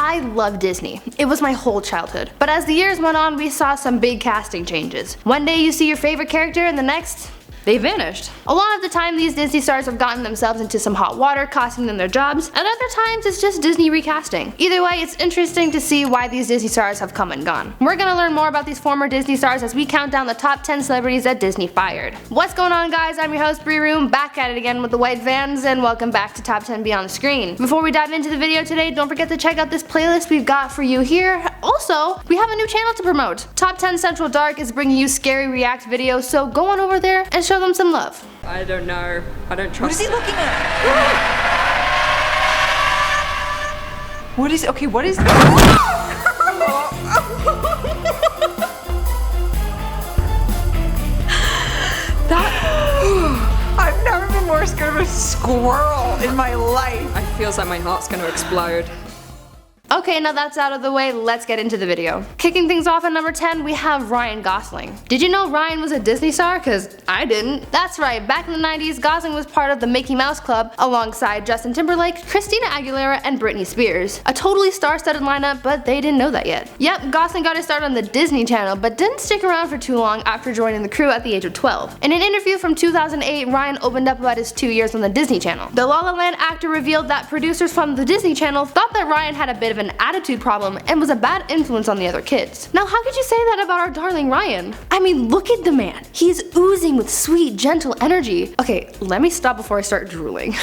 I love Disney. It was my whole childhood. But as the years went on, we saw some big casting changes. One day you see your favorite character and the next, they vanished. A lot of the time these Disney stars have gotten themselves into some hot water, costing them their jobs, and other times it's just Disney recasting. Either way, it's interesting to see why these Disney stars have come and gone. We're gonna learn more about these former Disney stars as we count down the top 10 celebrities that Disney fired. What's going on, guys? I'm your host BRIE Room, back at it again with the white vans, and welcome back to Top 10 Beyond the Screen. Before we dive into the video today, don't forget to check out this playlist we've got for you here. Also, we have a new channel to promote. Top 10 Central Dark is bringing you scary react videos, so go on over there and show them some love. I don't know. I don't trust. What is he looking at? What is, okay, what is I've never been more scared of a squirrel in my life. I feels like my heart's gonna explode. Okay, now that's out of the way, let's get into the video. Kicking things off at number 10, we have Ryan Gosling. Did you know Ryan was a Disney star? Cause I didn't. That's right, back in the 90s, Gosling was part of the Mickey Mouse Club alongside Justin Timberlake, Christina Aguilera, and Britney Spears. A totally star-studded lineup, but they didn't know that yet. Yep, Gosling got his start on the Disney Channel, but didn't stick around for too long after joining the crew at the age of 12. In an interview from 2008, Ryan opened up about his 2 years on the Disney Channel. The LaLaine actor revealed that producers from the Disney Channel thought that Ryan had a bit of an attitude problem and was a bad influence on the other kids. Now how could you say that about our darling Ryan? I mean, look at the man. He's oozing with sweet, gentle energy. Okay, let me stop before I start drooling.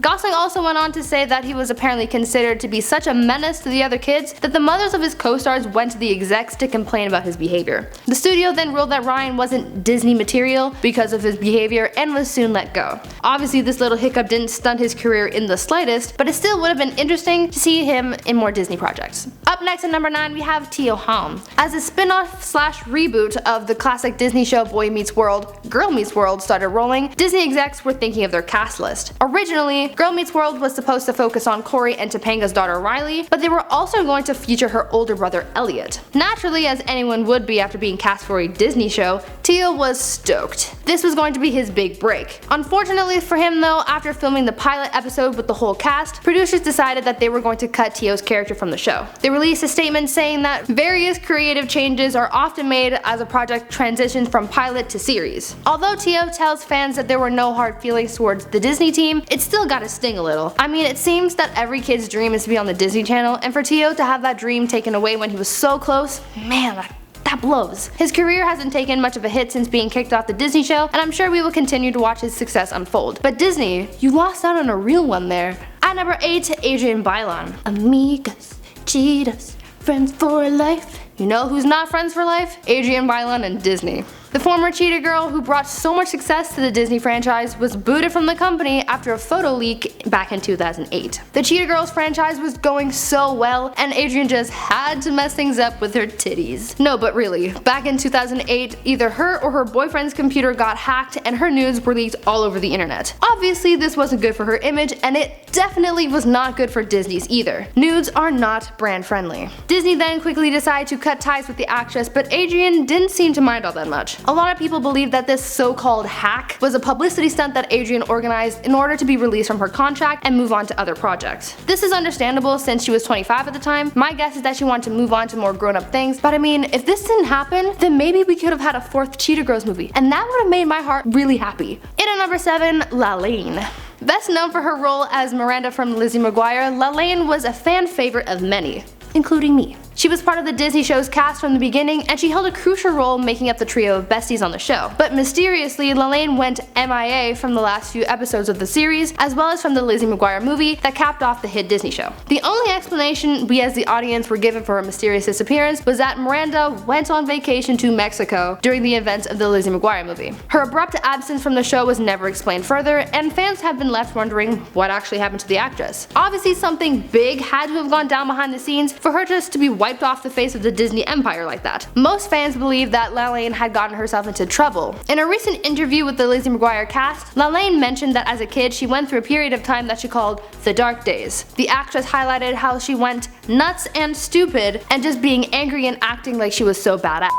Gosling also went on to say that he was apparently considered to be such a menace to the other kids that the mothers of his co-stars went to the execs to complain about his behavior. The studio then ruled that Ryan wasn't Disney material because of his behavior and was soon let go. Obviously this little hiccup didn't stunt his career in the slightest, but it still would have been interesting to see him in more Disney projects. Up next at number 9 we have HALM. As a spin-off slash reboot of the classic Disney show Boy Meets World, Girl Meets World started rolling, Disney execs were thinking of their cast list. Originally, Girl Meets World was supposed to focus on Corey and Topanga's daughter Riley, but they were also going to feature her older brother Elliot. Naturally, as anyone would be after being cast for a Disney show, Tio was stoked. This was going to be his big break. Unfortunately for him though, after filming the pilot episode with the whole cast, producers decided that they were going to cut Tio's character from the show. They released a statement saying that various creative changes are often made as a project transitions from pilot to series. Although Tio tells fans that there were no hard feelings towards the Disney team, it still got to sting a little. I mean, it seems that every kid's dream is to be on the Disney Channel, and for Tio to have that dream taken away when he was so close, man, that blows. His career hasn't taken much of a hit since being kicked off the Disney show, and I'm sure we will continue to watch his success unfold. But Disney, you lost out on a real one there. At number 8, Adrienne Bailon. Amigas, cheetahs, friends for life. You know who's not friends for life? Adrienne Bailon and Disney. The former cheetah girl who brought so much success to the Disney franchise was booted from the company after a photo leak back in 2008. The Cheetah Girls franchise was going so well, and Adrienne just had to mess things up with her titties. No, but really, back in 2008, either her or her boyfriend's computer got hacked and her nudes were leaked all over the internet. Obviously, this wasn't good for her image, and it definitely was not good for Disney's either. Nudes are not brand friendly. Disney then quickly decided to cut ties with the actress, but Adrienne didn't seem to mind all that much. A lot of people believe that this so-called hack was a publicity stunt that Adrienne organized in order to be released from her contract and move on to other projects. This is understandable since she was 25 at the time. My guess is that she wanted to move on to more grown-up things, but I mean, if this didn't happen, then maybe we could have had a 4th Cheetah Girls movie, and that would have made my heart really happy. In at number 7, LaLaine. Best known for her role as Miranda from Lizzie McGuire, LaLaine was a fan favorite of many, including me. She was part of the Disney show's cast from the beginning, and she held a crucial role making up the trio of besties on the show. But mysteriously, LaLaine went MIA from the last few episodes of the series, as well as from the Lizzie McGuire movie that capped off the hit Disney show. The only explanation we as the audience were given for her mysterious disappearance was that Miranda went on vacation to Mexico during the events of the Lizzie McGuire movie. Her abrupt absence from the show was never explained further, and fans have been left wondering what actually happened to the actress. Obviously something big had to have gone down behind the scenes for her just to be wiped off the face of the Disney empire like that. Most fans believe that LaLaine had gotten herself into trouble. In a recent interview with the Lizzie McGuire cast, LaLaine mentioned that as a kid she went through a period of time that she called the dark days. The actress highlighted how she went nuts and stupid and just being angry and acting like she was so badass.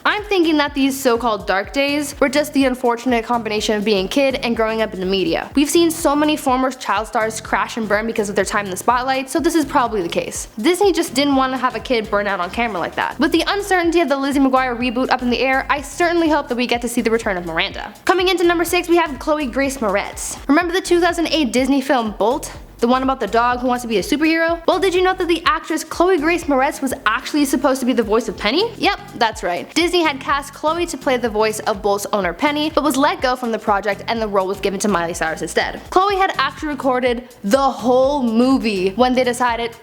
I'm thinking that these so-called dark days were just the unfortunate combination of being a kid and growing up in the media. We've seen so many former child stars crash and burn because of their time in the spotlight, so this is probably the case. Disney just didn't want to have a kid burn out on camera like that. With the uncertainty of the Lizzie McGuire reboot up in the air, I certainly hope that we get to see the return of Miranda. Coming into number 6, we have CHLOE Grace Moretz. Remember the 2008 Disney film Bolt? The one about the dog who wants to be a superhero? Well, did you know that the actress CHLOE Grace Moretz was actually supposed to be the voice of Penny? Yep, that's right. Disney had cast CHLOE to play the voice of Bolt's owner Penny, but was let go from the project and the role was given to Miley Cyrus instead. CHLOE had actually recorded the whole movie when they decided,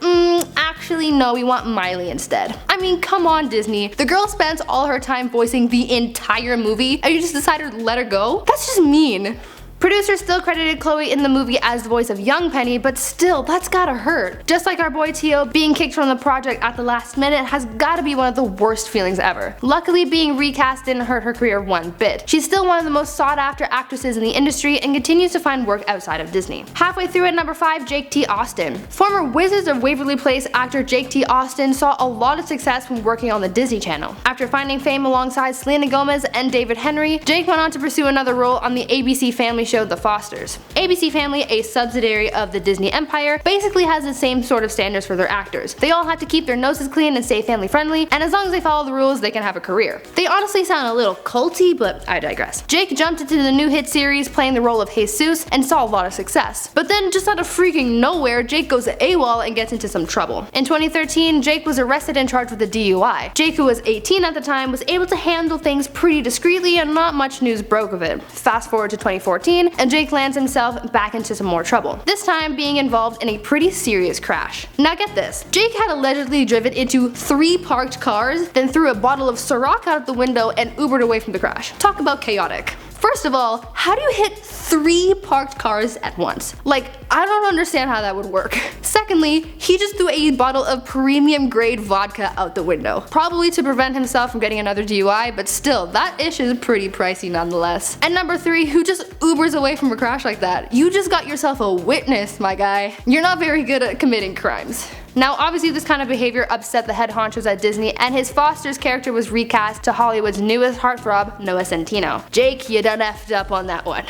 actually no, we want Miley instead. I mean, come on Disney. The girl spends all her time voicing the entire movie and you just decided to let her go? That's just mean. Producers still credited CHLOE in the movie as the voice of young Penny, but still, that's gotta hurt. Just like our boy Tio, being kicked from the project at the last minute has gotta be one of the worst feelings ever. Luckily, being recast didn't hurt her career one bit. She's still one of the most sought after actresses in the industry and continues to find work outside of Disney. Halfway through at number 5, Jake T. Austin. Former Wizards of Waverly Place actor Jake T. Austin saw a lot of success when working on the Disney Channel. After finding fame alongside Selena Gomez and David Henry, Jake went on to pursue another role on the ABC Family show The Fosters. ABC Family, a subsidiary of the Disney Empire, basically has the same sort of standards for their actors. They all have to keep their noses clean and stay family friendly, and as long as they follow the rules, they can have a career. They honestly sound a little culty, but I digress. Jake jumped into the new hit series playing the role of Jesus and saw a lot of success. But then just out of freaking nowhere, Jake goes AWOL and gets into some trouble. In 2013, Jake was arrested and charged with a DUI. Jake, who was 18 at the time, was able to handle things pretty discreetly and not much news broke of it. Fast forward to 2014, and Jake lands himself back into some more trouble, this time being involved in a pretty serious crash. Now get this, Jake had allegedly driven into 3 parked cars, then threw a bottle of Ciroc out of the window and Ubered away from the crash. Talk about chaotic. First of all, how do you hit 3 parked cars at once? Like, I don't understand how that would work. Secondly, he just threw a bottle of premium grade vodka out the window. Probably to prevent himself from getting another DUI, but still, that ish is pretty pricey nonetheless. And number 3, who just Ubers away from a crash like that? You just got yourself a witness, my guy. You're not very good at committing crimes. Now obviously this kind of behavior upset the head honchos at Disney, and his Foster's character was recast to Hollywood's newest heartthrob, Noah Centineo. Jake, you done effed up on that one.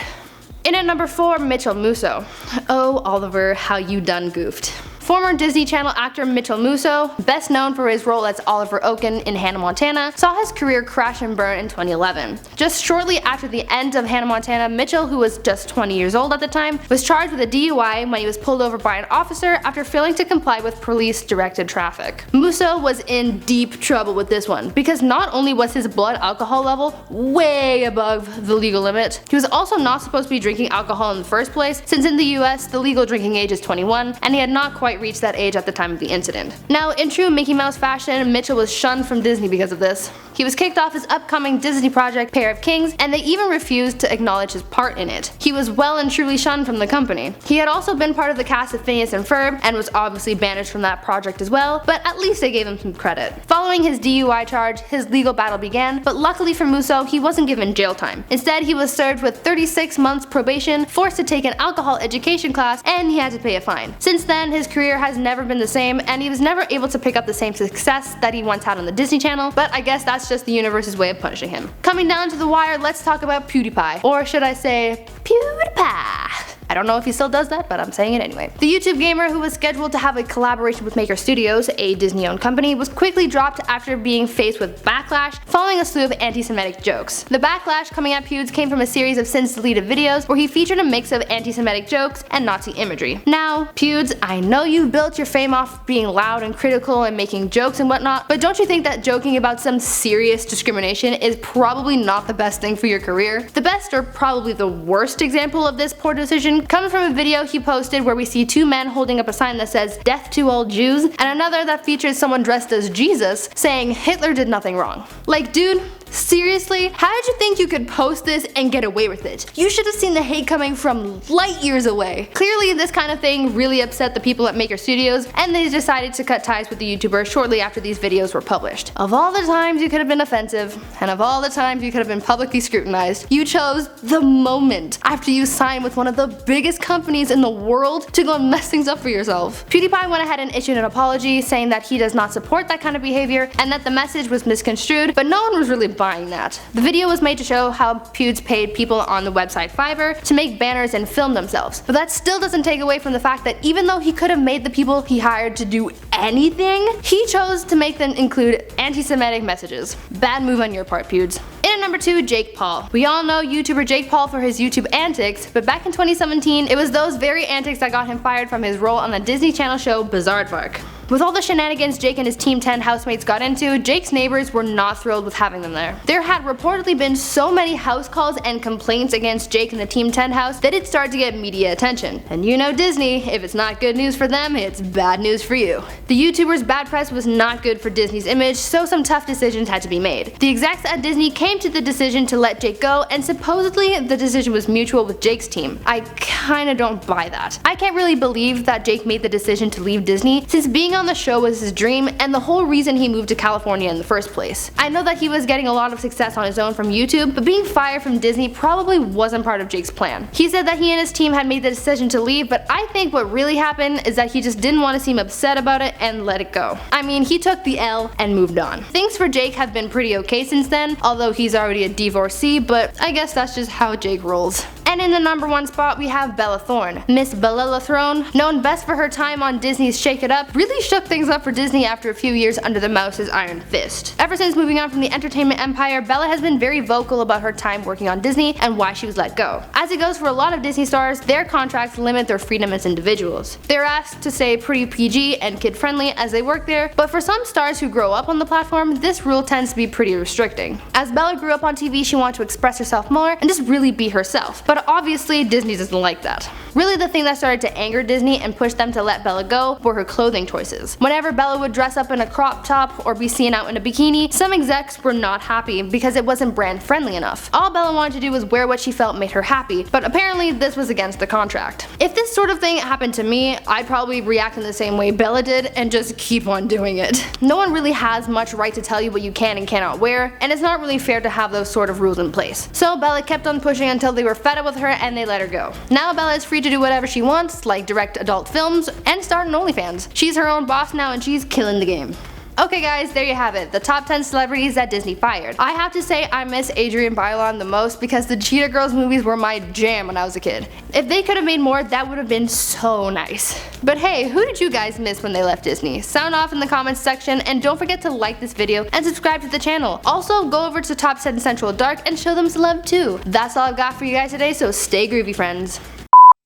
In at number 4, MITCHEL Musso. Oh Oliver, how you done goofed. Former Disney Channel actor MITCHEL Musso, best known for his role as Oliver Oaken in Hannah Montana, saw his career crash and burn in 2011. Just shortly after the end of Hannah Montana, Mitchell, who was just 20 years old at the time, was charged with a DUI when he was pulled over by an officer after failing to comply with police-directed traffic. Musso was in deep trouble with this one, because not only was his blood alcohol level way above the legal limit, he was also not supposed to be drinking alcohol in the first place, since in the US the legal drinking age is 21, and he had not quite reached that age at the time of the incident. Now, in true Mickey Mouse fashion, Mitchell was shunned from Disney because of this. He was kicked off his upcoming Disney project Pair of Kings, and they even refused to acknowledge his part in it. He was well and truly shunned from the company. He had also been part of the cast of Phineas and Ferb, and was obviously banished from that project as well, but at least they gave him some credit. Following his DUI charge, his legal battle began, but luckily for Musso, he wasn't given jail time. Instead, he was served with 36 months probation, forced to take an alcohol education class, and he had to pay a fine. Since then, his career has never been the same, and he was never able to pick up the same success that he once had on the Disney Channel, but I guess that's just the universe's way of punishing him. Coming down to the wire, let's talk about PewDiePie, or should I say PewDiePie. I don't know if he still does that, but I'm saying it anyway. The YouTube gamer, who was scheduled to have a collaboration with Maker Studios, a Disney-owned company, was quickly dropped after being faced with backlash following a slew of anti-Semitic jokes. The backlash coming at Pewds came from a series of since deleted videos where he featured a mix of anti-Semitic jokes and Nazi imagery. Now, Pewds, I know you built your fame off being loud and critical and making jokes and whatnot, but don't you think that joking about some serious discrimination is probably not the best thing for your career? The best, or probably the worst example of this poor decision comes from a video he posted where we see 2 men holding up a sign that says "Death to all Jews" and another that features someone dressed as Jesus saying Hitler did nothing wrong. Like, dude, Seriously? How did you think you could post this and get away with it? You should have seen the hate coming from light years away. Clearly this kind of thing really upset the people at Maker Studios, and they decided to cut ties with the YouTuber shortly after these videos were published. Of all the times you could have been offensive, and of all the times you could have been publicly scrutinized, you chose the moment after you signed with one of the biggest companies in the world to go and mess things up for yourself. PewDiePie went ahead and issued an apology saying that he does not support that kind of behavior and that the message was misconstrued, but no one was really buying that. The video was made to show how Pewds paid people on the website Fiverr to make banners and film themselves, but that still doesn't take away from the fact that even though he could have made the people he hired to do anything, he chose to make them include anti-Semitic messages. Bad move on your part, Pewds. In at number 2, Jake Paul. We all know YouTuber Jake Paul for his YouTube antics, but back in 2017, it was those very antics that got him fired from his role on the Disney Channel show Bizaardvark. With all the shenanigans Jake and his Team 10 housemates got into, Jake's neighbors were not thrilled with having them there. There had reportedly been so many house calls and complaints against Jake and the Team 10 house that it started to get media attention. And you know Disney, if it's not good news for them, it's bad news for you. The YouTuber's bad press was not good for Disney's image, so some tough decisions had to be made. The execs at Disney came to the decision to let Jake go, and supposedly the decision was mutual with Jake's team. I kinda don't buy that. I can't really believe that Jake made the decision to leave Disney, since being on the show was his dream and the whole reason he moved to California in the first place. I know that he was getting a lot of success on his own from YouTube, but being fired from Disney probably wasn't part of Jake's plan. He said that he and his team had made the decision to leave, but I think what really happened is that he just didn't want to seem upset about it and let it go. I mean, he took the L and moved on. Things for Jake have been pretty okay since then, although he's already a divorcee, but I guess that's just how Jake rolls. And in the number 1 spot we have Bella Thorne. Miss Bella Thorne, known best for her time on Disney's Shake It Up, really shook things up for Disney after a few years under the mouse's iron fist. Ever since moving on from the entertainment empire, Bella has been very vocal about her time working on Disney and why she was let go. As it goes for a lot of Disney stars, their contracts limit their freedom as individuals. They're asked to stay pretty PG and kid friendly as they work there, but for some stars who grow up on the platform, this rule tends to be pretty restricting. As Bella grew up on TV, she wanted to express herself more and just really be herself, but obviously Disney doesn't like that. Really, the thing that started to anger Disney and push them to let Bella go were her clothing choices. Whenever Bella would dress up in a crop top or be seen out in a bikini, some execs were not happy because it wasn't brand friendly enough. All Bella wanted to do was wear what she felt made her happy, but apparently this was against the contract. If this sort of thing happened to me, I'd probably react in the same way Bella did and just keep on doing it. No one really has much right to tell you what you can and cannot wear, and it's not really fair to have those sort of rules in place. So Bella kept on pushing until they were fed up with her and they let her go. Now Bella is free to do whatever she wants, like direct adult films and start an OnlyFans. She's her own boss now and she's killing the game. Okay guys, there you have it, the top 10 celebrities that Disney fired. I have to say I miss ADRIENNE BAILON the most because the Cheetah Girls movies were my jam when I was a kid. If they could have made more, that would have been so nice. But hey, who did you guys miss when they left Disney? Sound off in the comments section, and don't forget to like this video and subscribe to the channel. Also, go over to Top 10 Central Dark and show them some love too. That's all I've got for you guys today, so stay groovy, friends.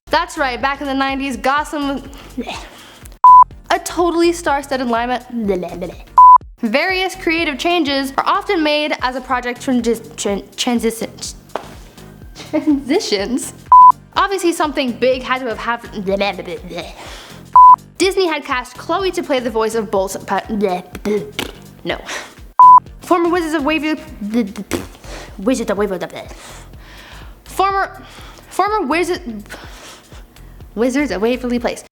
That's right, back in the 90s, GOSLING was a totally star-studded lineup. Various creative changes are often made as a project transitions. Obviously something big had to have happened. Disney had cast CHLOE to play the voice of Bolt. No. Former Wizards of Waverly. Former Wizards of Waverly Place.